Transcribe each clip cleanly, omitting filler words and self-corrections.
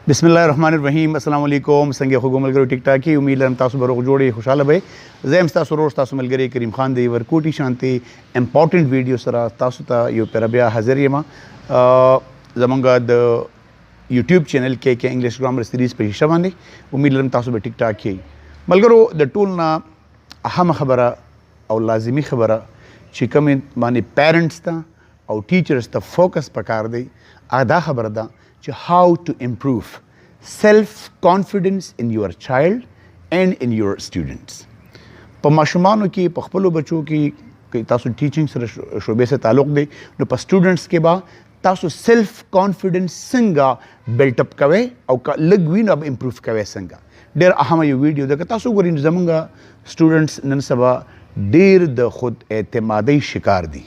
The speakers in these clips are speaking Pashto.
बिस्मिल्लाहिर्रहमानिर्रहीम अस्सलाम वालेकुम संगे खुगो मलगरो टिक टाक की उम्मीद लरम तासु बरोग जोड़े खुशाल भई ज़ैम तासु रोज तासु मलगरे करीम खान दे वर्कूटी शांति इंपॉर्टेंट वीडियो सरा तासु ता यो पेरबिया हाजिर यमा ज़मंगा द यूट्यूब चैनल के इंग्लिश ग्रामर सीरीज़ पे हिस्सा बांधे उम्मीद लरम तासु बे टिक टाक की मलगरो द टूल ना अहम खबरा और लाजिमी खबरा चिकम माने पेरेंट्स ता और टीचर्स ता फोकस पकार दे आधा खबर दा how to improve self-confidence in your child and in your students. په ماشومانو کې په خپلو بچو کې تاسو ټیچینګ سره شعبې سره تعلق دی نو په سټوډنټس کې به تاسو سیلف کانفیډنس څنګه بیلټ اپ کوئ او لږ وی نو امپروف کوئ څنګه ډېر اهمه یو ویډیو ده که تاسو ګورئ زمونږ سټوډنټس نن سبا ډېر د خود اعتمادۍ شکار دي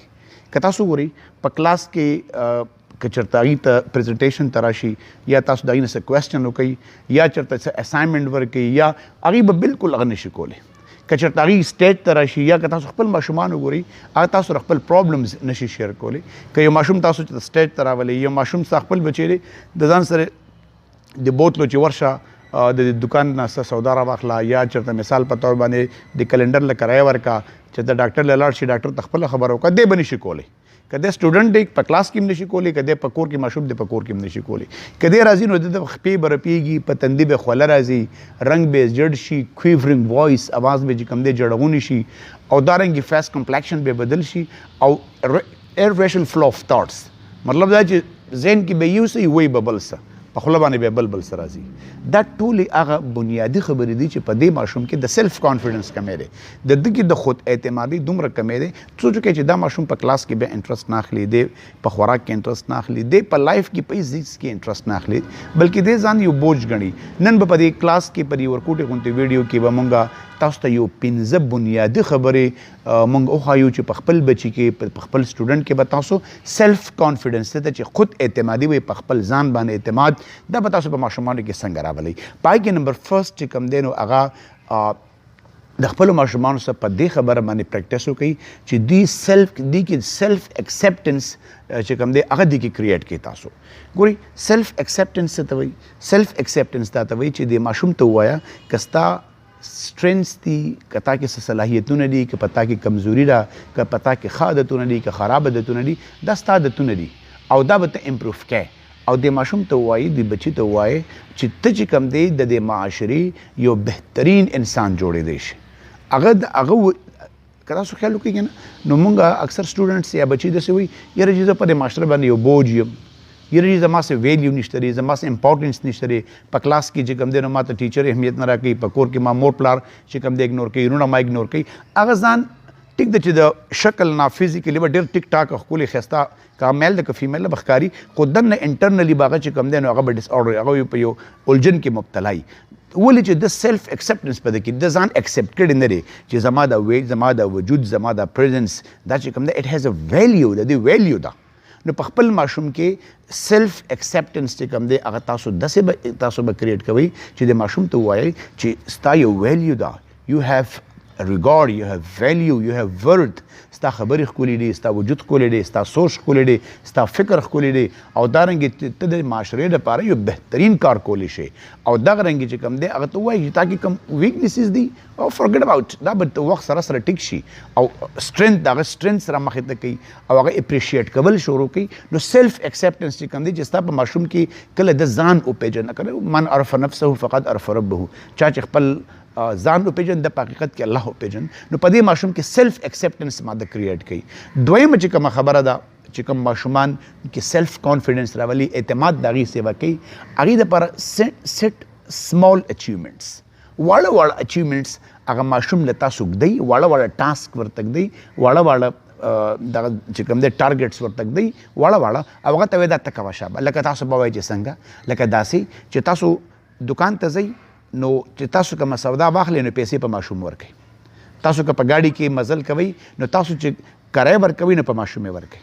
که تاسو ګورئ په کلاس کې که چرته هغې ته پریزنټیشن ته راشي یا تاسو د هغې نه څه کوېسچن وکوئ یا چرته څه اساینمنټ ورکوئ یا هغې به بالکل هغه نشي کولی که چرته هغې سټیج ته راشي یا که تاسو خپل ماشومان وګورئ هغه تاسو سره خپل پرابلمز نشي شیر کولی که یو ماشوم تاسو چې سټیج ته راولئ یو ماشوم ستا خپل بچی دی د ځان سره د بوتلو چې ورشه د دکان نه څه سودا راواخله یا چرته مثال په طور باندې د کلنډر له کرایه ورکه چې د ډاکټر له لاړ شي ډاکټر ته خپله خبره وکړه دی به نشي کولی کده سټوډنټ دی په کلاس کې هم نشي کولی کده په کور کې ماشوم دی په کور کې هم نشي کولی کده راځي نو د خپې به رپېږي په تندي به خوله راځي رنګ به جړ شي کویورینګ وایس اواز به چې کوم دی جړغونی شي او دارنګې فیس کمپلیکشن به بدل شي او ایرریشنل فلو اف تھاټس مطلب دا چې ذهن کې به یو څه وی به بل څه په خوله باندې به بل څه راځي دا ټولې هغه بنیادي خبرې دي چې په دې ماشوم کې د سیلف کانفیډنس کمی دی د ده کې د خود اعتمادي دومره کمی دی څو چې دا ماشوم په کلاس کې به انټرسټ نه اخلي دی په خوراک کې انټرسټ نه اخلي دی په لایف کې په هیڅ چیز کې انټرسټ نه اخلي بلکې دی ځان یو بوج ګڼي نن به په دې کلاس کې په دې ورکوټې غونډې ویډیو کې به مونږ تاسو ته یو پنځه بنیادي خبرې مونږ وښایو چې په خپل بچي کې په خپل سټوډنټ کې به تاسو سیلف کانفیډنس ته چې خود اعتمادي وي په خپل ځان باندې اعتماد دا به تاسو په ماشومانو کې څنګه راولئ پای کې نمبر فرست چې کوم دی نو هغه د خپلو ماشومانو سره په دې خبره باندې پریکټس وکړئ چې دوی کې سیلف اکسپټنس چې کوم دی هغه دوی کې کریټ کړئ تاسو ګورئ سیلف اکسپټنس څه ته وایي سیلف اکسپټنس دا ته وایي چې د ماشوم ته ووایه که ستا स्ट्रेंथ्स थी कता के सलाहियतुन दी कि पता की कमजोरी रा कि पता के खादतुन दी कि खराब आदतुन दी दस्ता आदतुन दी او دا به ته امپروف کې او د ماشوم ته وایي د بچی ته وایي چې ته چې کوم دی د معاشري یو بهترین انسان جوړېدی شي هغه که تاسو خیال وکړئ نه نو مونږ اکثر سټوډنټس یا بچي داسې وایي یاره چې زه په دې ماشټر باندې یو بوج یم یاره زما څه ویلیو نشته دی زما څه امپورټنس نشته دی په کلاس کې چې کوم دی نو ما ته ټیچر اهمیت نه راکوي په کور کې ما مور پلار چې کوم دی اګنور کوي وروڼه ما اګنور کوي هغه ځان ټیک ده چې د شکل نه فزیکلی به ډېر ټیک ټاک ښکلې ښایسته که میل ده که فیمیل ده به ښکاري خو دننه انټرنلي به هغه چې کوم دی نو هغه به ډس آرډر هغه په یو الجن کې مبتلا وي ولې چې د سیلف اکسپټنس په ده کې د ځان اکسپټ کړی نه دی چې زما دا ویټ زما دا وجود زما دا پریزنس دا چې کوم دی اټ هیز ا ویلیو د دې ویلیو ده نو په خپل ماشوم کې سیلف اکسپټنس چې کوم دی هغه تاسو داسې به تاسو به کریټ کوئ چې د ماشوم ته ووایئ چې ستا یو ویلیو ده یو هیو ریګارډ یو هیو ویلیو یو هیو ورث ستا خبرې ښکلې دي ستا وجود ښکلی دی ستا سوچ ښکلی دی ستا فکر ښکلی دی او دارنګې ته د معاشرې دپاره یو بهترین کار کولی شي او دغه رنګې چې کوم دی هغه ته ووایي چې تا کې کوم ویکنیسز دي او فرګټ اباوټ دا به وخت سره سره ټیک شي او سټرینث د هغه سټرینث سره مخې ته کوي او هغه اپریشیټ کول شروع کوي نو سیلف اکسپټنس چې کوم دی چې ستا په ماشوم کې کله د ځان وپېژنه کله من عرف نفسه فقد عرف ربه چا چې خپل ځان وپېژن د په حقیقت کې الله وپېژن نو په دې ماشوم کې سیلف اکسپټنس ماده کریټ کوي دویمه چې کومه خبره ده چې کوم ماشومان کې سیلف کانفیډنس راولي اعتماد د هغې سیوا کوي هغې دپاره سیټ سمال اچیومنټس واړه اچیومنټس هغه ماشوم له تاسو ږدئ واړه ټاسک ورته ږدئ واړه دغه چې کوم دی ټارګټس ورته ږدئ واړه او هغه ته وایي دا ته کوه شابه لکه تاسو به وایئ چې څنګه لکه داسې چې تاسو دکان ته ځئ نو چې تاسو کومه سودا واخلئ نو پیسې په ماشوم ورکئ تاسو که په ګاډي کې مزل کوئ نو تاسو چې کرایه ورکوئ نو په ماشوم یې ورکئ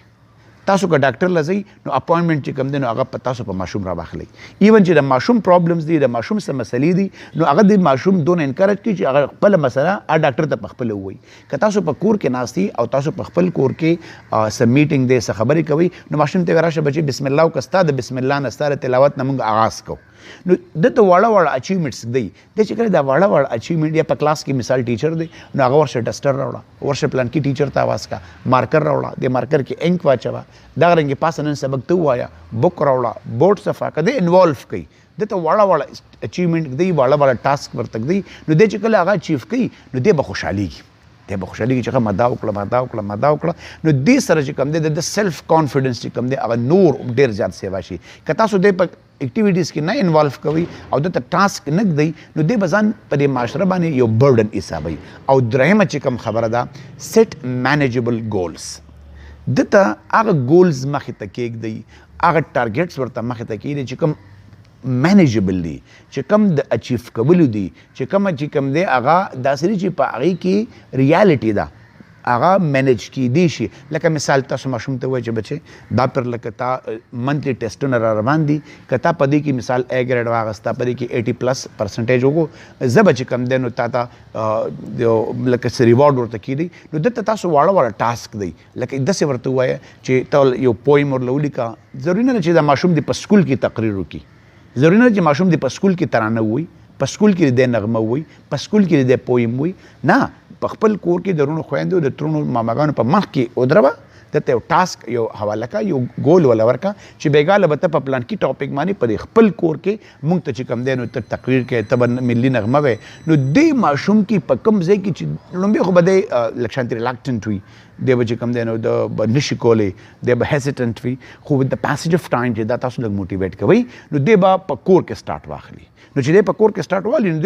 تاسو که ډاکټر لځئ نو اپوینټمنټ چې کوم دی نو هغه په تاسو په ماشوم راواخلئ ایون چې د ماشوم پرابلمز دي د ماشوم څه مسلې دي نو هغه د ماشوم دونه انکریج کړي چې هغه خپله مسله ډاکټر ته په خپله ووایي که تاسو په کور کې ناست او تاسو په خپل کور کې څه میټینګ دی څه خبرې کوئ نو ماشوم ته راشه بچي بسم الله وکړه ستا د بسم الله نه ستا د تلاوت نه موږ آغاز کوو نو دته واړه واړه اچیومنټس دی د چې کله دا واړه واړه اچیومنټ یا په کلاس کې مثال ټیچر دی نو هغه ورشه ډسټر راوړه ورشه پلان کې ټیچر ته आवाज کا مارکر راوړه د مارکر کې انک واچوه دا رنګ پاس نن سبق ته وایا بوک راوړه بورډ صفا کده انوالو کوي دته واړه واړه اچیومنټ دی واړه واړه ټاسک ورته دی نو د چې کله هغه اچیو کوي نو د به خوشحاليږي د به خوشحالي چې هغه مدا وکړه نو دې سره چې کوم دی د سیلف کانفیډنس چې کوم دی هغه نور ډېر زیات سیوا شي که تاسو د په اکټیویټیز کې نه انوالو کوي او دته ټاسک نه ږدئ نو دې به ځان په دې معاشره باندې یو برډن حسابوي او درېیمه چې کوم خبره ده سیټ مینیجبل ګولز دته هغه ګولز مخې ته کېږدئ هغه ټارګیټس ورته مخې ته کېږدئ چې کوم مینیجبل دي چې کوم د اچیو کولو دي چې کوم دی هغه داسې چې په هغې کې ریالټي ده هغه مینیج کیدی شي لکه مثال تاسو ماشوم ته وایي چې بچې دا پر لکه تا منتلی ټیسټونه را روان دي که تا په دې کې مثال A ګریډ واخسته په دې کې 80+ % وکړو زه به چې کوم دی نو تا ته لکه څه ریوارډ ورته کیدی نو دلته تاسو واړه واړه ټاسک دی لکه داسې ورته ووایه چې ته یو پویم ورله ولیکه ضروري نه ده چې دا ماشوم دې په سکول کې تقریر وکړي ضروري نه چې ماشوم دې په سکول کې ترانه ووایي په سکول کې د نغمه ووایي په سکول کې د پویم ووایي نه په خپل کور کې درونو خویندو د ترونو ماماګانو په مخ کې ودروه دته یو ټاسک یو حواله کا یو ګول ولا ورکا چې بیګاله به ته په پلان کې ټاپک باندې په خپل کور کې مونږ ته چې کم دی نو ته تقریر کې ته ملي نغمه وي نو دې ماشوم کې په کوم ځای کې چې لومبي خو به دی لکشانتي ریلاکټنټ وي دی به چې کم دی نو د نشي کولی دی به هیزیټنټ وي خو د پاسیج اف ټایم چې دا تاسو لږ موټیویټ کوئ نو دی به په کور کې سټارټ واخلي نو چې دی په کور کې سټارټ والی نو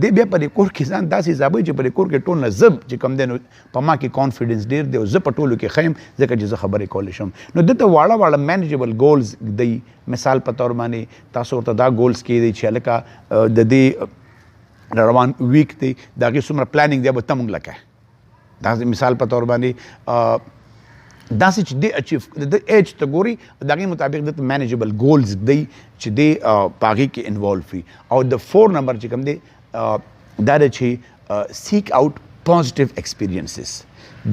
دی بیا په دې کور کې ځان داسې حسابوي چې په دې کور کې ټول نه زه چې کم دی نو په ما کې کانفیډنس ډېر دی او زه په ټولو کې ښه یم ځکه چې زه خبرې کولی شم نو دلته واړه واړه مینیجبل ګولز دی مثال په طور باندې تاسو ورته دا ګولز کیدئ چې هلکه د دې روان ویک دی د هغې څومره پلانینګ دی به ته موږ لکه دا مثال په طور باندې داسې چې دی اچیو د ایج ته ګوري د هغې مطابق دته مینیجبل ګولز دی چې دی په هغې کې انوالو وي او د 4 نمبر چې کوم دی دا دی چې سیک آؤٹ پازیټیو ایکسپیرینسز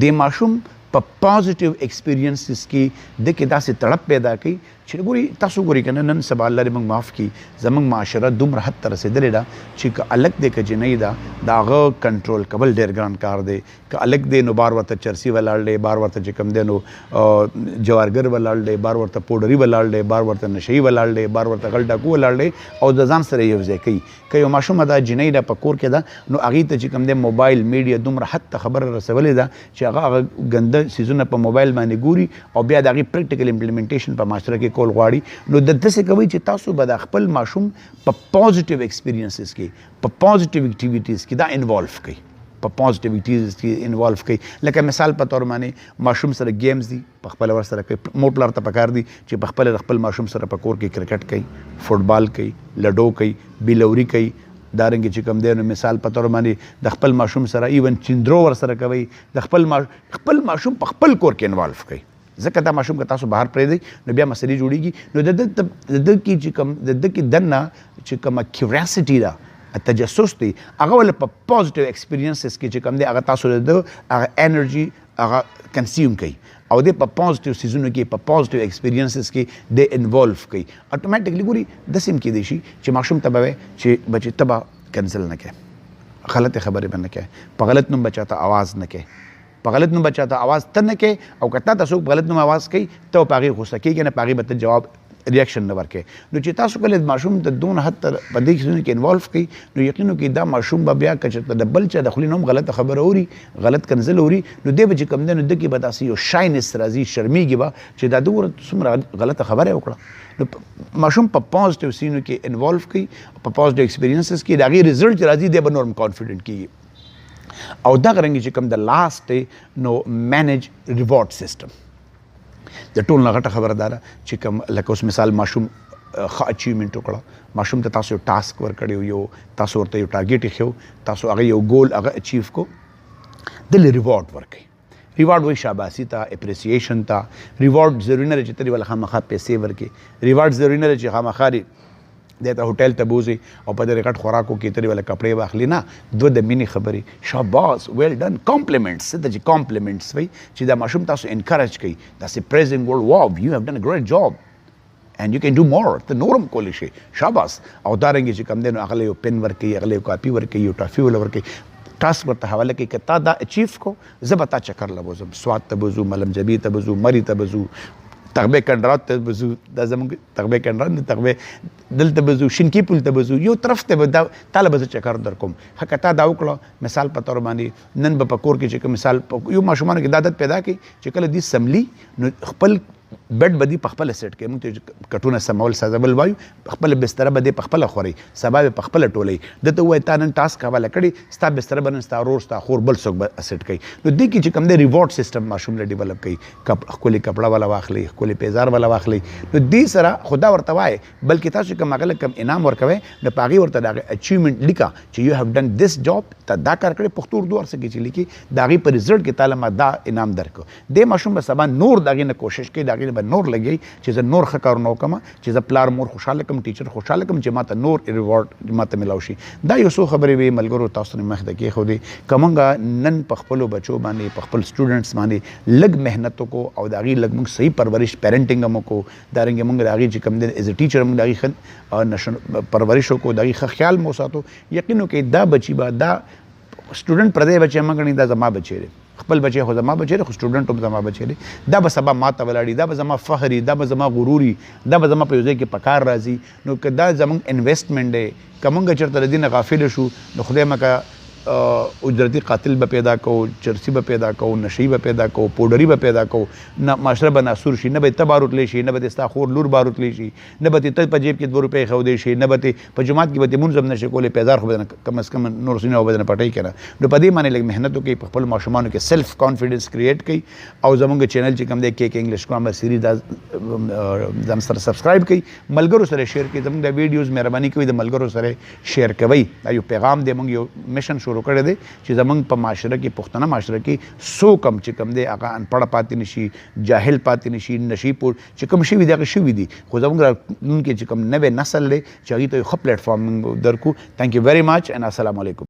د ماشوم په پازیټیو ایکسپیرینسز کې د کې داسې تړپ پیدا کوي چې ګوري تاسو ګوري که نه نن سبا الله دې موږ معاف کړي زموږ معاشره دومره حد ته رسېدلې ده چې که الک دی که جنۍ ده د هغه کنټرول کول ډېر ګران کار دی که الک دی نو بار ورته چرسي ولاړ دی بار ورته چې کوم دی نو جوارګر ولاړ دی بار ورته پوډري ولاړ دی بار ورته نشهي ولاړ دی بار ورته غل ډاکو ولاړ دی او د ځان سره یو ځای کوي که یو ماشومه ده جنۍ ده په کور کې ده نو هغې ته چې کوم دی موبایل میډیا دومره حد ته خبره رسولې ده چې هغه ګنده څیزونه په موبایل باندې ګوري او بیا د هغې پریکټیکل امپلیمنټیشن په معاشره کې کول غواړي نو داسې کوئ چې تاسو به د خپل ماشوم په پازیټیو ایکسپیرینسز کې په پازیټیو اکټیویټیز کې دا انوالو کوي په پازیټیو اکټیویټیز کې انوالو کوي لکه مثال په طور باندې ماشوم سره گیمز دي په خپله ورسره کوي مور پلار ته پکار دي چې په خپله د خپل ماشوم سره په کور کې کرکټ کوي فټبال کوي لډو کوي بیلوري کوي دارنګې چې کوم دی نو مثال په طور باندې د خپل ماشوم سره ایون چندرو ورسره کوي د خپل ماشوم په خپل کور کې انوالو کوي ځکه دا ماشوم که تاسو بهر پرېږدئ نو بیا مسلې جوړېږي نو د ده کې چې کوم د ده کې دننه چې کومه کیوریاسټي ده تجسس دی هغه ولې په پازیټیو ایکسپیرینسز کې چې کوم دی هغه تاسو د هغه انرژي هغه کنزیوم کوي او دی په پازیټیو څیزونو کې په پازیټیو ایکسپیرینسز کې دی انوالو کوي اټومیټکلی ګوري داسې هم کیدی شي چې ماشوم ته به وایي چې بچې ته به کنسل نه کوې غلطې خبرې به نه کوې په غلط نوم به چاته آواز نه کوې په غلط نوم به چاته آواز ته نه کوې او که تا ته څوک په غلط نوم آواز کوي ته په هغې غوسه کېږې نه په هغې به ته جواب ریاکشن نه ورکوې نو چې تاسو کله ماشوم ته دونه حد ته په دې کیسونو کې انوالو کړئ نو یقین وکړئ دا ماشوم به بیا که چېرته د بل چا د خولې نه هم غلطه خبره اوري غلط کنزل اوري نو دی به چې کوم دی نو ده کې به داسې یو شاینس راځي شرمېږي به چې دا دومره څومره غلطه خبره یې وکړه نو ماشوم په پازیټیو سینو کې انوالو کړئ په پازیټیو ایکسپیرینسز کې د هغې رزلټ چې راځي دی به نور هم کانفیډنټ کېږي او دغه رنګې چې کوم د لاست دی نو مینیج ریوارډ سیسټم د ټول نه غټه خبره دا ده چې کوم لکه اوس مثال ماشوم ښه اچیومنټ وکړه ماشوم ته تاسو یو ټاسک ورکړی یو تاسو ورته یو ټارګیټ ایښی تاسو هغه یو ګول هغه اچیو کو دله ریوارډ ورکوئ ریوارډ وایي شاباسي ته اپریسیشن ته. ریوارډ ضروري نه دی چې ته دې ولې خامخا پیسې ورکړې. ریوارډ ضروري نه دی چې خامخا دی ته هوټل ته بوځي او په دې غټ خوراکو کې ته دې ولې کپړې واخلي. نه، دوه د مینې خبرې. شاباس، ویل ډن، کمپلیمنټس. ته چې کمپلیمنټس وایي چې دا ماشوم تاسو انکریج کوي، داسې پریزنګ ورډ، واو یو هیو ډن ا ګریټ جاب and you can do more. ته نورم کولی شي. شاباس. او دارنګې چې کوم دی نو هغه یو پن ورکوي، هغه یو کاپي ورکوي، یو ټافي ول ورکوي، ټاسک ورته حواله کوي که تا دا اچیو کو زه به تا چکر له بوځم، سوات ته به ځو، ملم جبي ته به ځو، مري ته به ځو، تغبې کنډرات ته به ځو. دا زموږ تغبې کنډرات نه، تغبې دلته به ځو، شینکي پل ته به ځو، یو طرف ته به دا تاله به زه چکر در کوم. ښه که تا دا وکړه مثال په طور باندې نن به په کور کې چې کوم مثال یو ماشومانو کې دا عادت پیدا کړي چې کله دې سملي نو خپل بیډ به دې په خپله سیټ کوي. موږ ته کټونه سمول سازول وایو. خپله بستره به دې په خپله خورئ، سبا به په خپله ټولئ. ده ته ووایي تا نن ټاسک حواله کړي، ستا بستره به نن ستا ورور ستا خور بل څوک به سیټ کوي. نو دې کې چې کوم دی ریوارډ سیسټم ماشوم له ډیولپ کوي. ښکلې کپړه والا واخلئ، ښکلې پیزار والا واخلئ. نو دې سره خدا ورته وایي بلکې تاسو کوم هغه کوم انعام ورکوئ نو په هغې ورته د هغې اچیومنټ لیکه چې یو هیو ډن دس جاب، ته دا کار کړی. پښتو اردو هر څه کې چې لیکي د هغې په رزلټ کې تعالی ما دا انعام درکړو. دې ماشوم به سبا نور د هغې نه کوشش کوي، د هغې نه به نور لګوي چې زه نور ښه کارونه وکړم، چې زه پلار مور خوشحاله کړم، ټیچر خوشحاله کړم، چې ماته نور ریوارډ ماته میلاو شي. دا یو څو خبرې وې ملګرو تاسو نه مخې ته کېښودې. که موږ نن په خپلو بچو باندې په خپل سټوډنټس باندې لږ محنت وکړو او د هغې لږ موږ صحیح پرورش پیرنټینګ هم وکړو، دارنګې موږ د هغې چې کوم دی ایز ا ټیچر موږ د هغې ښه پرورش وکړو، د هغې ښه خیال مو وساتو، یقین وکړئ دا بچي به دا سټوډنټ پردی بچی مه ګڼئ، دا زما بچی دی. خپل بچی خو زما بچی دی، خو سټوډنټ هم زما بچی دی. دا به سبا ما ته ولاړي، دا به زما فخر وي، دا به زما غرور وي، دا به زما په یو ځای کې په کار راځي. نو که دا زموږ انویسټمنټ دی، که موږ چېرته له دې نه غافله شو نو خدای مکه اجرتي قاتل به پیدا کوو، چرسي به پیدا کوو، نشهي به پیدا کوو، پوډري به پیدا کوو، نه معاشره به ناسور شي، نه به ته باروتلی شي، نه به دې ستا خور لور باروتلی شي، نه به ته په جیب کې 2 روپۍ ښودی شي، نه به ته په جومات کې به دې مونځ هم نشي کولی، پیزار خو به کم از کم نور سینه او به نه پټوي که نه. نو په دې باندې لږ محنت وکړئ، په خپل ماشومانو کې سیلف کانفیډنس کریټ کړئ. او زموږ چینل چې کوم دی کیک انګلیش ګرامر سیریز دا زموږ سره سبسکرایب کړئ، ملګرو سره شیر کړئ. زموږ د ویډیوز مهرباني کوئ د ملګرو سره شیر کوئ. دا یو پیغام دی، موږ یو میشن شروع کړی دی چې زمونږ په معاشره کې پښتنه معاشره کې څوک هم چې کوم دی هغه انپړه پاتې نشي، جاهل پاتې نشي، نشي پوه چې کوم شوي دي هغه شوي دي. خو زمونږ راتلونکي چې کوم نوی نسل دی چې هغوی ته یو ښه پلیټفارم موږ درکړو. تھینک یو ویری مچ اینڈ السلام علیکم.